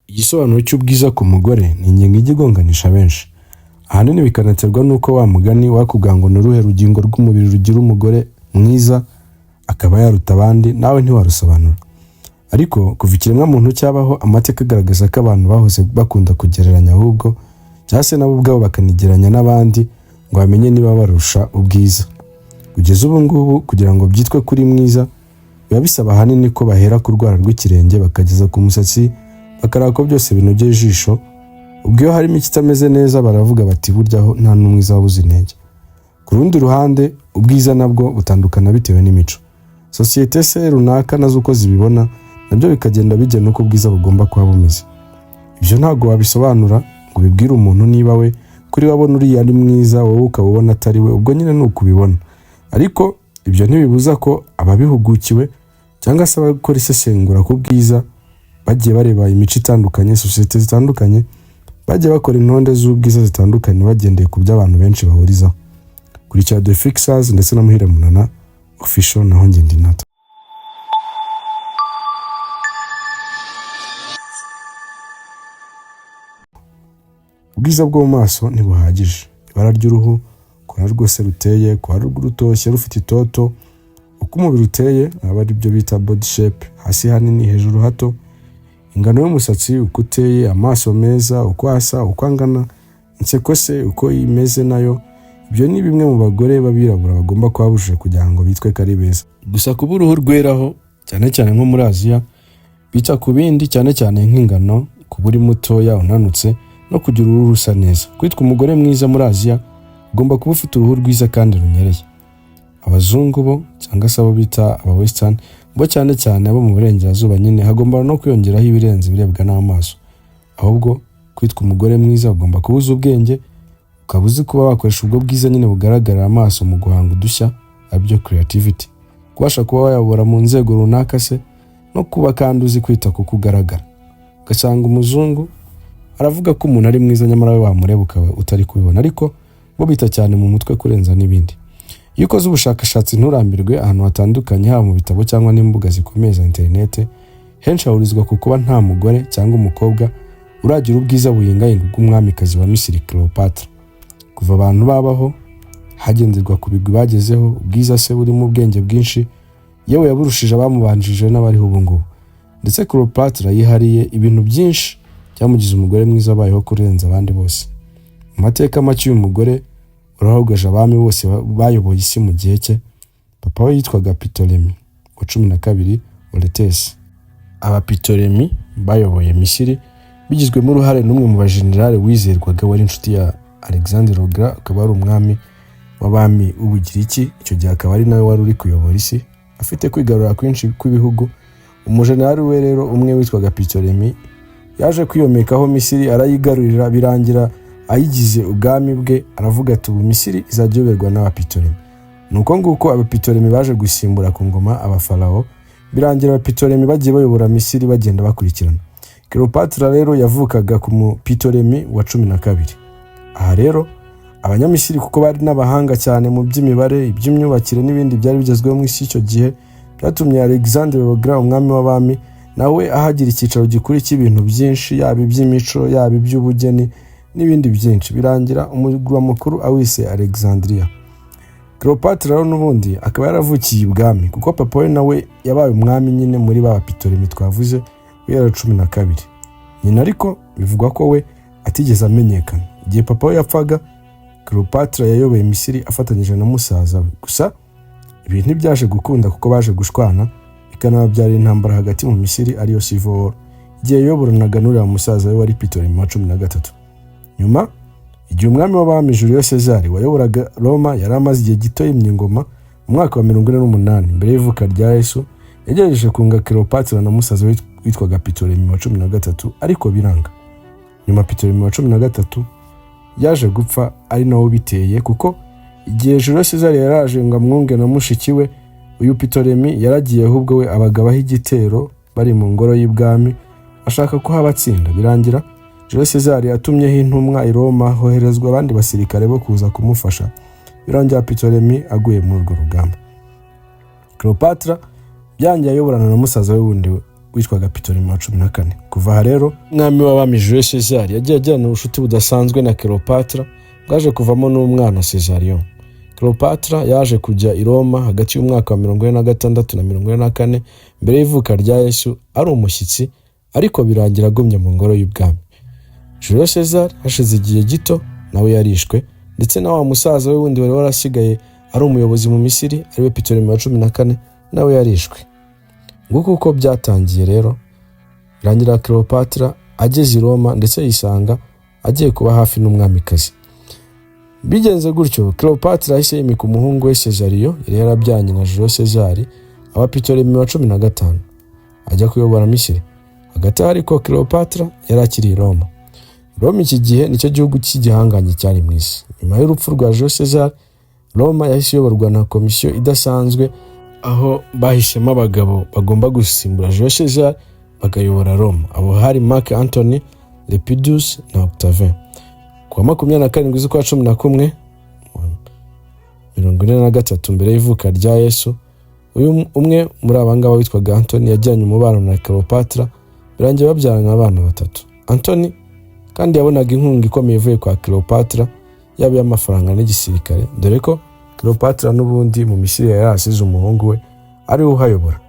Igisobanuro cy'ubwiza ku mugore ni ingingo ijya igonganisha benshi. Ahanini bikanaterwa n'uko wa mugani wakubwira ngo ni uruhe rugingo rw'umubiri rugira umugore mwiza akaba yaruta abandi, nawe ntiwarusobanura. Ariko kuva ikiremwamuntu cyabaho, amateka agaragaza ko abantu bahoze bakunda kugereranya, ahubwo cyangwa se nabo ubwabo bakanigeranya n'abandi ngo bamenye niba barusha ubwiza. Kugeza ubu ngubu kugira ngo byitwe kuri mwiza biba bisaba ahanini ko bahera ku rwara rw'ikirenge bakageza ku musatsi, bakaraba ko byose binogeye ijisho. Ubwo iyo harimo ikitameze neza baravuga bati burya aho nta n'umwiza wabuze intege. Ku rundi ruhande ubwiza nabwo butandukana bitewe n'imico. Sosiyete se runaka nazo uko zibibona nabyo bikagenda bigena uko ubwiza bugomba kuba bumeze. Ibyo ntabwo wabisobanura ngo bibwire umuntu niba we kuri wabona uriya ari mwiza wowe ukabona atari we, ubwo nyine nuko ubibona. Ariko ibyo ntibibuza ko ababihugukiwe cyangwa se abakora isesengura ku bwiza bagiye bareba imico itandukanye, sosiyete zitandukanye, bagiye bakora intonde z'ubwiza zitandukanye bagendeye ku byo abantu benshi bahurizaho. Kurikira The Fixers ndetse na Muhire Munana Official, naho njye ndi Nata. Ubwiza bwo mu maso ntibuhagije. Ibara ry'uruhu kuba rwose ruteye, kuba rutoshye rufite itoto, uko umubiri uteye aba ari byo bita body shape, hasi hanini hejuru hato, ingano y'umusatsi uko uteye, amaso meza uko asa, uko angana, inseko se uko imeze nayo. Ibyo ni bimwe mu bagore b'abirabura bagomba kuba bujuje kugira ngo bitwe ko ari beza. Gusa kuba uruhu rweraho cyane cyane nko muri Aziya bica ku bindi, cyane cyane nk'ingano, kuba uri mutoya unanutse no kugira uruhu rusa neza. Kwitwa umugore mwiza muri Aziya ugomba kuba ufite uruhu rwiza kandi runyereye. Abazungu bo cyangwa se abo bita aba western bo cyane cyane abo mu burengerazuba nyine hagomba no kwiyongeraho ibirenze birebwa n'amaso. Ahubwo kwitwa umugore mwiza ugomba kubuza ubwenge, ukaba uzi kuba wakoresha ubwo bwiza nyine bugaragarira amaso mu guhanga udushya, aribyo creativity. Kubasha kuba wayobora mu nzego runaka se, no kuba kandi uzi kwita ku kugaragara. Ugasanga umuzungu aravuga ko umuntu ari mwiza nyamara we wamureba ukaba utari kubibona, ariko bo bita cyane mu mutwe kurenza n'ibindi. Iyo ukoze ubushakashatsi nturambirwe ahantu hatandukanye, haba mu bitabo cyangwa n'imbuga zikomeye za interinete, henshi hahurizwa ku kuba nta mugore cyangwa umukobwa uragira ubwiza buhingayinga bw'umwamikazi wa Misiri Cleopatra. Kuva abantu babaho hagenderwa ku bigwi bagezeho, ubwiza se burimo ubwenge bwinshi, yewe yaburushije abamubanjije n'abariho ubu ngubu. Ndetse Cleopatra yihariye ibintu byinshi byamugize umugore mwiza abayeho kurenza abandi bose. Mu mateka make uyu mugore urahogoje abami bose bayoboye isi mu gihe cye. Papa we yitwaga Ptolemy wa 12 Orestes. Aba Ptolemy bayoboye Misiri bigizwemo uruhare n'umwe mu bajenerali wizerwaga wari inshuti ya Alexander the Great, akaba ari umwami w'abami w'Ubugiriki. Icyo gihe akaba ari nawe wari uri kuyobora isi, afite kwigarura kwinshi kw'ibihugu. Umujenerali we rero umwe witwaga Ptolemy yaje kwiyomekaho Misiri, arayigarurira birangira ayigize ubwami bwe. Aravuga ati ubu Misiri izajya iyoborwa n'aba Ptolemy. Nuko nguko aba Ptolemy baje gusimbura ku ngoma abafarawo, birangira aba Ptolemy bagiye bayobora Misiri bagenda bakurikirana. Cleopatra rero yavukaga ku mu Ptolemy wa 12. Aha rero abanyamisiri kuko bari n'abahanga cyane mu by'imibare, iby'imyubakire n'ibindi byari bigezweho mu isi icyo gihe, byatumye Alexander the Great umwami w'abami nawe ahagira icyicaro gikuru cy'ibintu byinshi, yaba iby'imico, yaba iby'ubugeni n'ibindi byinshi, birangira umurwa mukuru awise Alexandria. Cleopatra rero n'ubundi akaba yaravukiye ibwami kuko papa we nawe yabaye umwami nyine muri ba Ptolemy twavuze wa 12. Nyina ariko bivugwa ko we atigeze amenyekana. Igihe papa we yapfaga, Cleopatra yayoboye Misiri afatanyije na musaza we. Gusa ibintu ntibyaje gukunda kuko baje gushwana, bikanababyara intambara hagati mu Misiri ariyo civil war, igihe yayoboranaga n'uriya musaza we wari Ptolemy wa 13. Nyuma igihe umwami w'abami Julius Caesar wayoboraga Roma yari amaze igihe gito yimye ingoma, mu mwaka wa 48 mbere y'ivuka rya Yesu, yagerageje kunga Cleopatra na musaza we witwaga Ptolemy wa 13, ariko biranga. Nyuma Ptolemy wa 13 yaje gupfa ari nawo biteye, kuko igihe Julius Caesar yaraje ngo amwunge na mushiki we, uyu Ptolemy yaragiye ahubwo we abagabaho igitero bari mu ngoro y'ibwami ashaka ko habatsinda. Birangira Julius Caesar yatumyeho intumwa i Roma, hoherezwa abandi basirikare bo kuza kumufasha. Birangira Ptolemy aguye muri urwo rugamba. Cleopatra byangiye ayoborana na musaza we wundi witwaga Ptolemy wa 14. Kuva aha rero umwami w'abami Jules Caesar yagiye ajyana ubucuti budasanzwe na Cleopatra bwaje kuvamo n'umwana Caesarion. Cleopatra yaje kujya i Roma hagati y'umwaka wa 46 na 44 mbere y'ivuka rya Yesu ari umushyitsi, ariko birangira agumye mu ngoro y'ubwami. Jules Caesar hashize igihe gito nawe yarishwe, ndetse na wa musaza we wundi wari warasigaye ari umuyobozi mu Misiri ariwe Ptolemy wa 14 nawe yarishwe. Nguko uko byatangiye rero, birangira Cleopatra ageze i Roma ndetse yisanga agiye kuba hafi n'umwamikazi. Bigenze gutyo, Cleopatra yahise yimika umuhungu we Caesarion yari yarabyanye na Jules Caesar aba Ptolemy wa 15 ajya kuyobora Misiri. Hagati ariko Cleopatra yari akiri i Roma. Roma iki gihe nicyo gihugu cy'igihanganye cyari mu isi. Nyuma y'urupfu rwa Jules Caesar, Roma yahise iyoborwa na komisiyo idasanzwe, aho bahisemo abagabo bagomba gusimbura Jules Caesar bakayobora Roma. Abo hari Mark Antony, Lepidus na Octavien. Ku wa 27 z'ukwa 11 43 mbere y'ivuka rya Yesu, uyu umwe muri abangaba witwaga Antony yajyanye umubano na Cleopatra, birangiye babyarana abana 3. Antony kandi yabonaga inkunga ikomeye ivuye kwa Cleopatra, yaba y'amafaranga n'igisirikare, dore ko Cleopatra n'ubundi mu Misiri yari asize umuhungu we ari we uhayobora.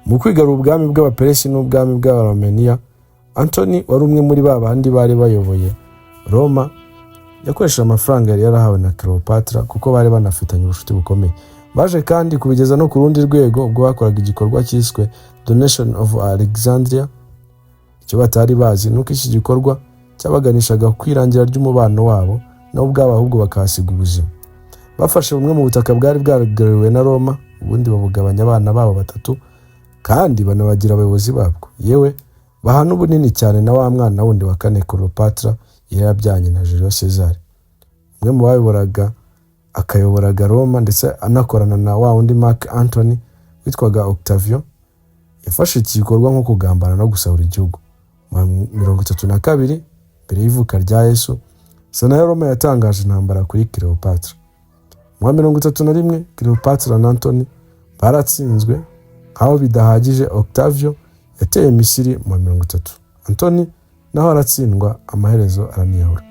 Mu kwigarura ubwami bw'Abaperesi n'ubwami bw'Abaromeniya, Antony wari umwe muri babandi bari bayoboye Roma, yakoresheje amafaranga yari yarahawe na Cleopatra kuko bari banafitanye ubucuti bukomeye. Baje kandi kubigeza no ku rundi rwego ubwo bakoraga igikorwa cyiswe Donation of Alexandria. Icyo batari bazi nuko iki gikorwa cyabaganishaga kwirangira ry'umubano wabo nabo ubwabo ahubwo bakahasiga ubuzima. Bafashe bumwe mu butaka bwari bwaragariwe na Roma, ubundi babugabanya abana babo 3 kandi banabagira abayobozi babwo. Yewe bahana ubunini cyane na wa mwana wundi wa 4 Cleopatra yari yabyanye na Jules Caesar. Umwe mu bayoboraga akayoboraga Roma ndetse anakorana na wa wundi Mark Antony witwaga Octavien, yafashe iki gikorwa nko kugambana no gusahura igihugu. Mu 32 mbere y'ivuka rya Yesu, Sena ya Roma yatangaje intambara kuri Cleopatra. Mu 31 Cleopatra na Antony baratsinzwe, aho bidahagije Octavien yateye Misiri mu 30. Antony naho aratsindwa, amaherezo araniyahura.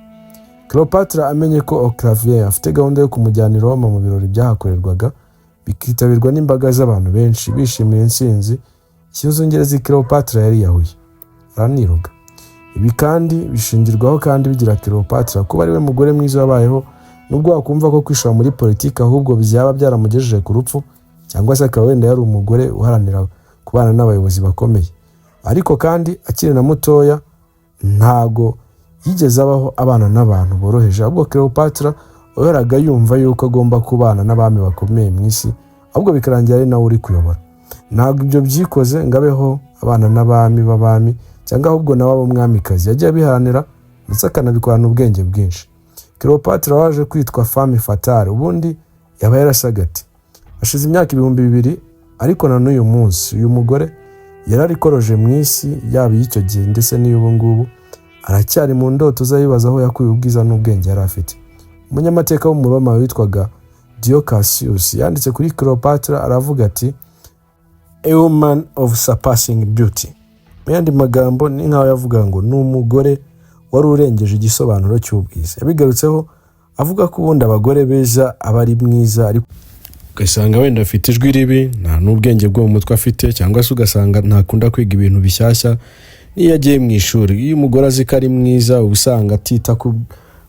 Cleopatra amenye ko Octavien afite gahunda yo kumujyana i Roma mu birori byahakorerwaga, bikitabirwa n'imbaga z'abantu benshi bishimira intsinzi, ikizungerezi Cleopatra yari yahuye araniruga. Ibi kandi bishingirwaho kandi bigira Cleopatra kuba ari we mugore mwiza wabayeho, nubwo wakumva ko kwishora muri politiki ahubwo byaba byaramugejeje ku rupfu, cyangwa se akaba wenda yari umugore uharanira kubana n'abayobozi bakomeye. Ariko kandi akiri na mutoya ntago yigeze abaho abana n'abantu boroheje, ahubwo Cleopatra oyoraga yumva yuko agomba kubana n'abami bakomeye mu isi, ahubwo bikarangira ari nawe uri kuyobora. Ntabwo ibyo byikoze ngabeho abana n'abami b'abami, cyangwa ahubwo nawe umwamikazi yagiye abiharanira ndetse akanabikorana ubwenge bwinshi. Cleopatra waje kwitwa femme fatale, ubundi yaba yarasaga ati hashize imyaka 2000, ariko na n'uyu munsi uyu mugore yararikoroje mu isi yaba y'icyo gihe ndetse n'ubu ngubu aracyari mu ndoto zayibaza aho yakuye ubwiza n'ubwenge yari afite. Umunyamateka w'umuroma witwaga Dio Cassius yanditse kuri Cleopatra aravuga ati a woman of surpassing beauty. Mu yandi magambo ni nkaho yavuga ngo ni umugore wari urengeje igisobanuro cy'ubwiza. Yabigarutseho avuga ko ubundi abagore beza aba ari mwiza, ariko ugasanga wenda afite ijwi ribi, nta n'ubwenge bwo mu mutwe afite, cyangwa se ugasanga ntakunda kwiga ibintu bishyashya niyo agiye mu ishuri. Iyo umugore azi ko ari mwiza usanga atita ku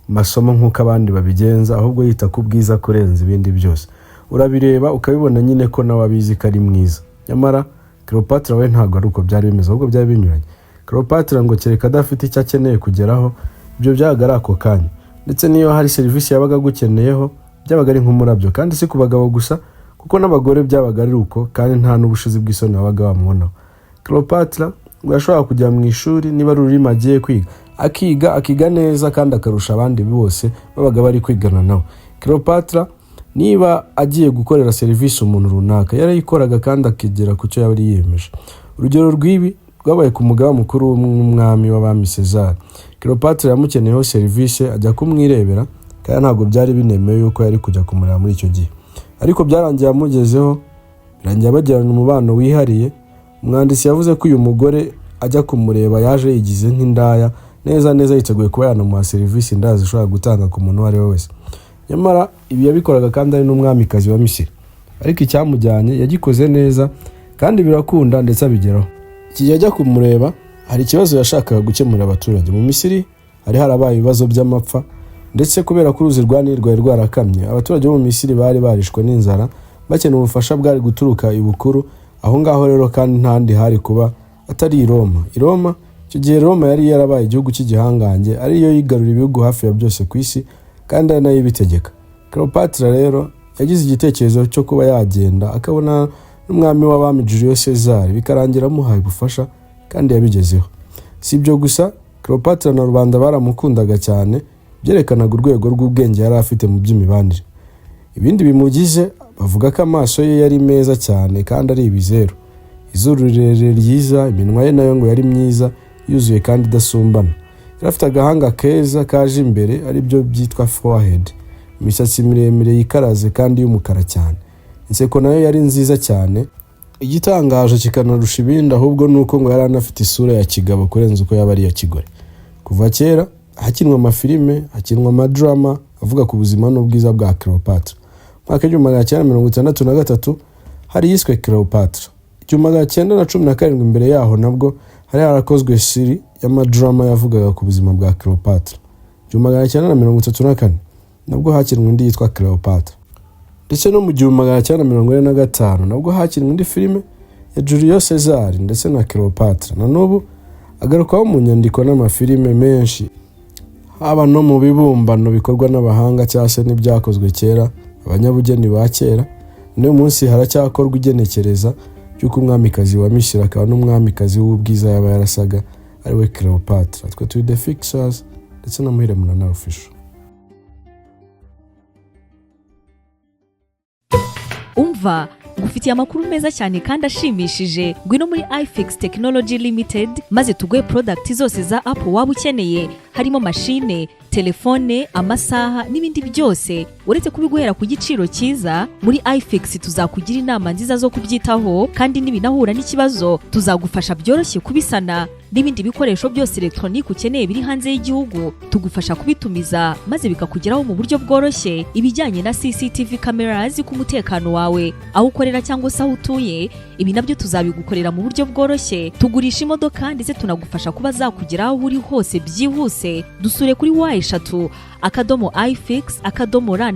masomo nk'uko abandi babigenza, ahubwo yita ku bwiza kurenza ibindi byose. Urabireba ukabibona nyine ko nawe abizi ko ari mwiza. Nyamara Cleopatra we ntabwo ari uko byari bimeze, ahubwo byari binyuranye. Cleopatra ngo kereka adafite icyo akeneye kugeraho, ibyo byaga ari ako kanya, ndetse niyo hari serivisi yabaga gukeneyeho byabaga ari nk'umurabyo, kandi si ku bagabo gusa kuko n'abagore byabaga ari uko, kandi nta n'ubushizi bw'isoni wabaga wamubonaho. Cleopatra ngo yashobora kujya mu ishuri niba ari ururimi agiye kwiga, akiga neza kandi akarusha abandi bose babaga bari kwigana nawe. Cleopatra niba agiye gukorera serivisi umuntu runaka yarayikoraga kandi akigera ku cyo yari yiyemeje. Urugero rw'ibi rwabaye ku mugaba mukuru w'umwami w'abami Caesar. Cleopatra yamukeneyeho serivisi ajya kumwirebera, kandi ntabwo byari binemewe yuko yari kujya kumureba muri icyo gihe, ariko byarangiye amugezeho, birangiye bagirana umubano wihariye, Umwanditsi yavuze ko uyu mugore ajya kumureba yaje yigize nk'indaya neza neza yiteguye kuba yanamuha serivisi indaya zishobora gutanga ku muntu uwo ari we wese. Nyamara ibi yabikoraga kandi ari n'umwamikazi wa Misiri, ariko icyamujyanye yagikoze neza kandi birakunda ndetse abigeraho. Iki gihe ajya kumureba hari ikibazo yashakaga gukemurira abaturage. Mu Misiri hari harabaye ibibazo by'amapfa, ndetse kubera ko uruzi rwa Nili rwari rwarakamye, abaturage bo mu Misiri bari barishwe n'inzara bakeneye ubufasha bwari guturuka ibukuru. Aho ngaho rero kandi ntandi hari kuba atari i Roma. I Roma icyo gihe Roma yari yarabaye igihugu cy'igihangange, ariyo yigarura ibihugu hafi ya byose ku isi kandi ari nayo ibitegeka. Cleopatra rero yagize igitekerezo cyo kuba yagenda akabona n'umwami w'abami Julius Caesar, bikarangira amuhaye ubufasha kandi yabigezeho. Si ibyo gusa, Cleopatra na rubanda baramukundaga cyane, byerekanaga urwego rw'ubwenge yari afite mu by'imibanire. Ibindi bimugize bavuga ko amaso ye yari meza cyane kandi ari ibizeru, izuru rirerire ryiza, iminwa ye nayo ngo yari myiza yuzuye kandi idasumbana. Yari afite agahanga keza kaje imbere ari byo byitwa forehead, imisatsi miremire yikaraze kandi y'umukara cyane. Inseko nayo yari nziza cyane. Igitangaje kikanarusha ibindi ahubwo nuko ngo yari anafite isura ya kigabo kurenza uko yaba ari iya kigore. Kuva kera hakinwa amafilime, hakinwa amadrama avuga ku buzima n'ubwiza bwa Cleopatra. Mwaka 1963 hari yiswe Cleopatra. 1917 imbere yaho nabwo hari harakozwe siri y'amadrama yavugaga ku buzima bwa Cleopatra. 1934 nabwo hakinwe indi yitwa Cleopatra. Ndetse no mu 1945 nabwo hakinwe indi filime ya Julius Caesar ndetse na Cleopatra. Na n'ubu agarukaho mu nyandiko n'amafilime menshi, haba no mu bibumbano bikorwa n'abahanga cyangwa se n'ibyakozwe kera abanyabugeni ba kera. N'uyu munsi haracyakorwa igenekereza cy'uko umwamikazi wa Misiri akaba n'umwamikazi w'ubwiza yaba yarasaga ari we Cleopatra. Twe turi The Fixers ndetse na Muhire Munana Official. Umva ngufitiye amakuru meza cyane kandi ashimishije. Ngwino muri iFix Technology Limited maze tuguhe product zose za Apple waba ukeneye, harimo machine, telefone, amasaha n'ibindi byose. Uretse kubiguhera ku giciro cyiza, muri iFix tuzakugira inama nziza zo kubyitaho, kandi nibinahura n'ikibazo tuzagufasha byoroshye kubisana. N'ibindi bikoresho byose electronic ukeneye biri hanze y'igihugu tugufasha kubitumiza maze bikakugeraho mu buryo bworoshye. Ibijyanye na CCTV cameras ku mutekano wawe, aho ukorera cyangwa se aho utuye, ibi nabyo tuzabigukorera mu buryo bworoshye. Tugurisha imodoka ndetse tunagufasha kuba zakugeraho uri hose byihuse. Dusure kuri Y3 /iFix /RA